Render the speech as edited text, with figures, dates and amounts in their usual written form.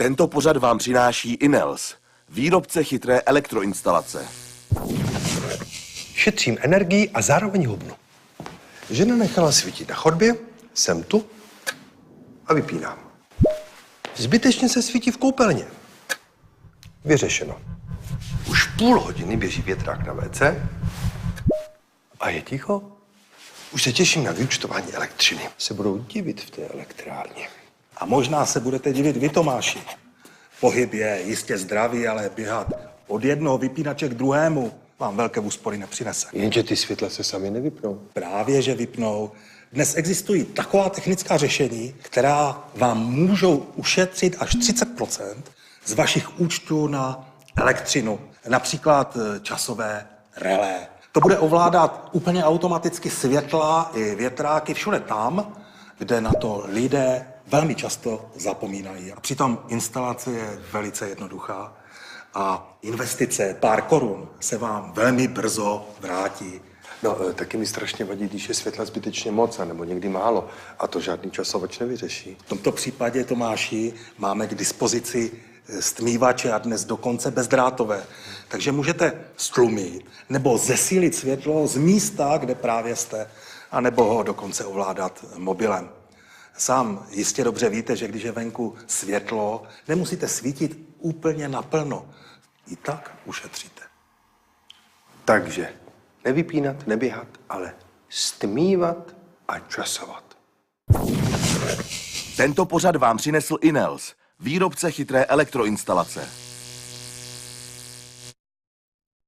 Tento pořad vám přináší Inels, výrobce chytré elektroinstalace. Šetřím energii a zároveň hubnu. Žena nechala svítit na chodbě, jsem tu a vypínám. Zbytečně se svítí v koupelně. Vyřešeno. Už půl hodiny běží větrák na WC a je ticho. Už se těším na vyúčtování elektřiny. Se budou divit v té elektrárně. A možná se budete divit vy, Tomáši. Pohyb je jistě zdravý, ale běhat od jednoho vypínače k druhému vám velké úspory nepřinese. Jenže ty světla se sami nevypnou. Právě, že vypnou. Dnes existují taková technická řešení, která vám můžou ušetřit až 30% z vašich účtů na elektřinu. Například časové relé. To bude ovládat úplně automaticky světla i větráky všude tam, kde na to lidé velmi často zapomínají. A přitom instalace je velice jednoduchá a investice pár korun se vám velmi brzo vrátí. No, taky mi strašně vadí, když je světla zbytečně moc, nebo někdy málo. A to žádný časovač nevyřeší. V tomto případě, Tomáši, máme k dispozici stmívače a dnes dokonce bezdrátové. Takže můžete stlumit nebo zesílit světlo z místa, kde právě jste, anebo ho dokonce ovládat mobilem. Sám jistě dobře víte, že když je venku světlo, nemusíte svítit úplně naplno. I tak ušetříte. Takže nevypínat, neběhat, ale stmívat a časovat. Tento pořad vám přinesl Inels, výrobce chytré elektroinstalace.